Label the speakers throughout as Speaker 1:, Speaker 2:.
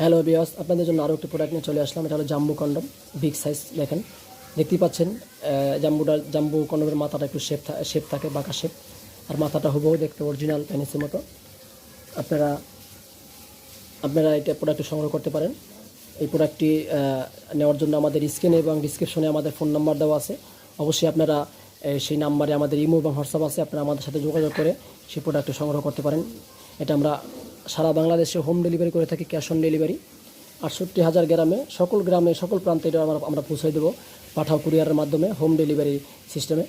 Speaker 1: Hello বিয়স, আপনাদের জন্য আরও একটি প্রোডাক্ট নিয়ে চলে আসলাম। এটা হলো জাম্বু কন্ডম, বিগ সাইজ। দেখেন, দেখতেই পাচ্ছেন জাম্বু কন্ডমের মাথাটা একটু শেপ থাকে, বাঁকা শেপ। আর মাথাটা হুবহু দেখতে অরিজিনাল পেনিসের মতো। আপনারা আপনারা এটা প্রোডাক্টটি সংগ্রহ করতে পারেন। এই প্রোডাক্টটি নেওয়ার জন্য আমাদের স্ক্রিনে এবং ডিসক্রিপশনে আমাদের ফোন নাম্বার দেওয়া আছে। অবশ্যই আপনারা সেই নাম্বারে আমাদের ইমো এবং হোয়াটসঅ্যাপ আছে, আপনারা আমাদের সাথে যোগাযোগ করে সেই প্রোডাক্টটি সংগ্রহ করতে পারেন। এটা আমরা সারা বাংলাদেশে হোম ডেলিভারি করে থাকি, ক্যাশ অন ডেলিভারি। 68,000 গ্রামে সকল প্রান্তে এটা আমরা পৌঁছে দেবো, পাঠাও কুরিয়ারের মাধ্যমে, হোম ডেলিভারি সিস্টেমে।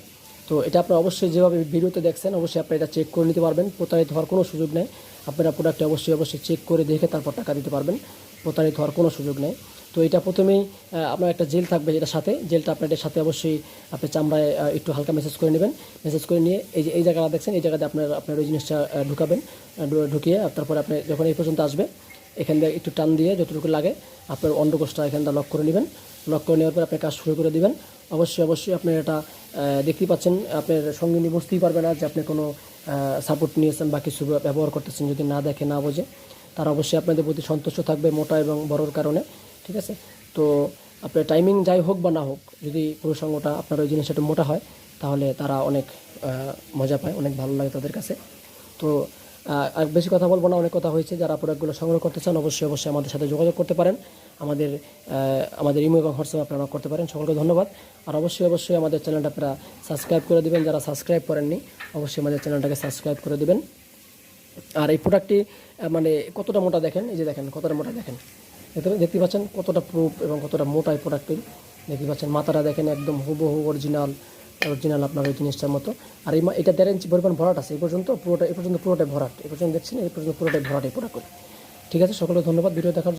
Speaker 1: তো এটা আপনারা অবশ্যই যেভাবে ভিডিওতে দেখছেন, অবশ্যই আপনারা এটা চেক করে নিতে পারবেন। প্রতারিত হওয়ার কোনো সুযোগ নেই। আপনারা প্রোডাক্টটি অবশ্যই চেক করে দেখে তারপর টাকা দিতে পারবেন। প্রতারিত হওয়ার কোনো সুযোগ নেই। তো এটা প্রথমেই আপনার একটা জেল থাকবে, যেটার সাথে জেলটা আপনার এটার সাথে অবশ্যই আপনি চামড়ায় একটু হালকা মেসেজ করে নেবেন। মেসেজ করে নিয়ে এই জায়গাটা দেখছেন, এই জায়গাতে আপনার ওই জিনিসটা ঢুকাবেন। ঢুকিয়ে তারপরে আপনি যখন এই পর্যন্ত আসবে, এখান দিয়ে একটু টান দিয়ে যতটুকু লাগে আপনার অন্ডকোষটা এখান থেকে লক করে নেবেন। লক করে নেওয়ার পর আপনি কাজ শুরু করে দিবেন। অবশ্যই আপনার এটা দেখতেই পাচ্ছেন, আপনার সঙ্গিনী বুঝতেই পারবে না যে আপনি কোনো সাপোর্ট নিয়েছেন বা কিছু ব্যবহার করতেছেন। যদি না দেখে, না বোঝে, তারা অবশ্যই আপনাদের প্রতি সন্তুষ্ট থাকবে, মোটা এবং বড়োর কারণে। ঠিক আছে? তো আপনার টাইমিং যাই হোক বা না হোক, যদি পুরুষাঙ্গটা আপনার ওই জিনিসটা একটু মোটা হয়, তাহলে তারা অনেক মজা পায়, অনেক ভালো লাগে তাদের কাছে। তো আর বেশি কথা বলবো না, অনেক কথা হয়েছে। যারা প্রোডাক্টগুলো সংগ্রহ করতে চান, অবশ্যই আমাদের সাথে যোগাযোগ করতে পারেন। আমাদের ইমো এবং হোয়াটসঅ্যাপ আপনারা করতে পারেন। সকলকে ধন্যবাদ। আর অবশ্যই আমাদের চ্যানেলটা আপনারা সাবস্ক্রাইব করে দিবেন। যারা সাবস্ক্রাইব করেননি, অবশ্যই আমাদের চ্যানেলটাকে সাবস্ক্রাইব করে দিবেন। আর এই প্রোডাক্টটি মানে কতটা মোটা দেখেন, এই যে দেখেন কতটা মোটা দেখেন, দেখতে পাচ্ছেন কতটা প্রুফ এবং কতটা মোটা এই প্রোডাক্টটি। দেখতে পাচ্ছেন মাথাটা দেখেন, একদম হুবহু অরিজিনাল আপনার ওই জিনিসটার মতো। আর এটা 1.5 ইঞ্চি পরিমাণ ভরাট আছে। এই পর্যন্ত পুরোটাই ভরাট। এই পর্যন্ত দেখছেন, এই পর্যন্ত পুরোটাই ভরাট এই প্রোডাক্ট। ঠিক আছে, সকলে ধন্যবাদ ভিডিও দেখার